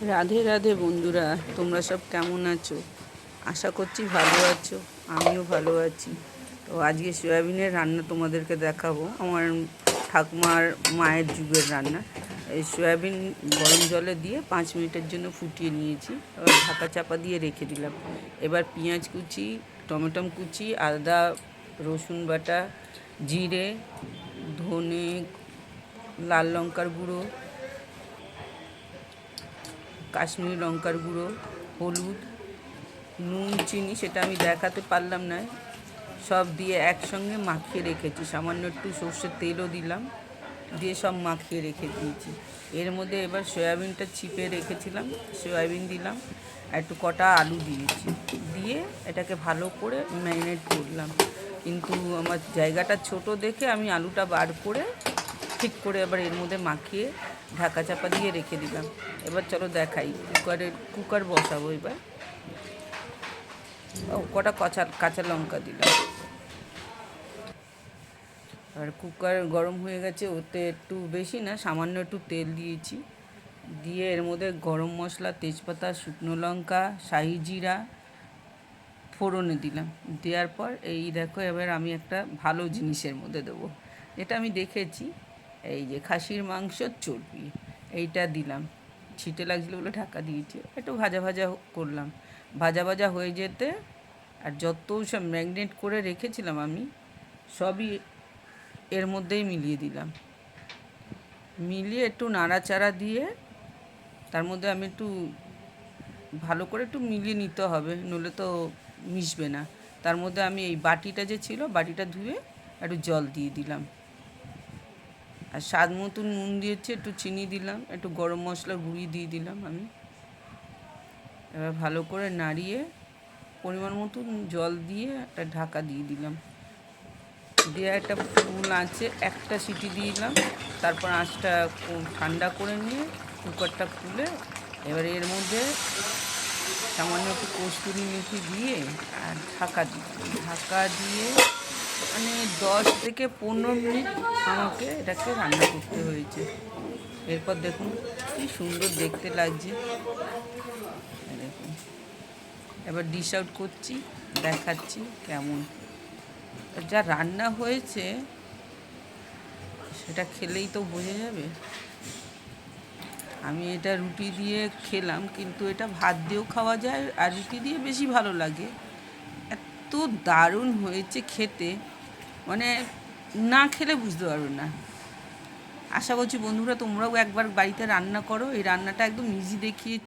রাধে রাধে বন্ধুরা, তোমরা সব কেমন আছো? আশা করছি ভালো আছো। আমিও ভালো আছি। তো আজকে সয়াবিনের রান্না তোমাদেরকে দেখাবো, আমার ঠাকুমার মায়ের যুগের রান্না। এই সয়াবিন গরম জলে দিয়ে 5 মিনিটের জন্য ফুটিয়ে নিয়েছি, এবার ঢাকা চাপা দিয়ে রেখে দিলাম। এবার পেঁয়াজ কুচি, টমেটো কুচি, আদা রসুন বাটা, জিরে, ধনে, লাল লঙ্কার গুঁড়ো, কাশ্মীরি লঙ্কার গুঁড়ো, হলুদ, নুন, চিনি সেটা আমি দেখাতে পারলাম না, সব দিয়ে একসঙ্গে মাখিয়ে রেখেছি। সামান্য একটু সর্ষের তেলও দিলাম, দিয়ে সব মাখিয়ে রেখে দিয়েছি। এর মধ্যে এবার সয়াবিনটা চিপে রেখেছিলাম, সয়াবিন দিলাম, একটু কটা আলু দিয়েছি, দিয়ে এটাকে ভালো করে ম্যারিনেট করলাম। কিন্তু আমার জায়গাটা ছোট দেখে আমি আলুটা বার করে ঠিক করে এবার এর মধ্যে মাখিয়ে ঢাকা চাপা দিয়ে রেখে দিলাম। এবার চলো দেখাই, কুকার বসাবো। এবার কটা কাঁচা লঙ্কা দিলাম। আর কুকার গরম হয়ে গেছে, ওতে একটু বেশি না, সামান্য একটু তেল দিয়েছি, দিয়ে এর মধ্যে গরম মশলা, তেজপাতা, শুকনো লঙ্কা, শাহি জিরা ফোড়নে দিলাম। দেওয়ার পর এই দেখো, এবার আমি একটা ভালো জিনিসের মধ্যে দেবো, যেটা আমি দেখেছি, এই যে খাসির মাংসর চর্বি, এইটা দিলাম। ছিটে লাগছিল বলে ঢাকা দিয়েছি, একটু ভাজা ভাজা করলাম। ভাজা ভাজা হয়ে যেতে আর যত সব ম্যারিনেট করে রেখেছিলাম আমি, সবই এর মধ্যেই মিলিয়ে দিলাম। মিলিয়ে একটু নাড়াচাড়া দিয়ে তার মধ্যে আমি একটু ভালো করে একটু মিলিয়ে নিতে হবে, নইলে তো মিশবে না। তার মধ্যে আমি এই বাটিটা যে ছিল, বাটিটা ধুয়ে একটু জল দিয়ে দিলাম, আর স্বাদ মতো নুন দিয়েছি, একটু চিনি দিলাম, একটু গরম মশলা গুঁড়ি দিয়ে দিলাম আমি। এবার ভালো করে নাড়িয়ে পরিমাণ মতো জল দিয়ে একটা ঢাকা দিয়ে দিলাম, দিয়ে একটা ফুল আঁচে একটা সিটি দিলাম। তারপর আঁচটা ঠান্ডা করে নিয়ে কুকারটা খুলে এবার এর মধ্যে সামান্য একটু কস্তুরি মেথি দিয়ে আর ঢাকা দিয়ে মানে 10 থেকে 15 মিনিট আমাকে এটাকে রান্না করতে হয়েছে। এরপর দেখুন কি সুন্দর দেখতে লাগছে, দেখুন। এবার ডিশ আউট করছি, দেখাচ্ছি কেমন যা রান্না হয়েছে, সেটা খেলেই তো বোঝা যাবে। আমি এটা রুটি দিয়ে খেলাম, কিন্তু এটা ভাত দিয়েও খাওয়া যায়, আর রুটি দিয়ে বেশি ভালো লাগে। এত দারুণ হয়েছে খেতে, মানে না খেলে বুঝতে পারবে না। আশা করছি বন্ধুরা তোমরাও একবার বাড়িতে রান্না করো। এই রান্নাটা একদম ইজি দেখিয়ে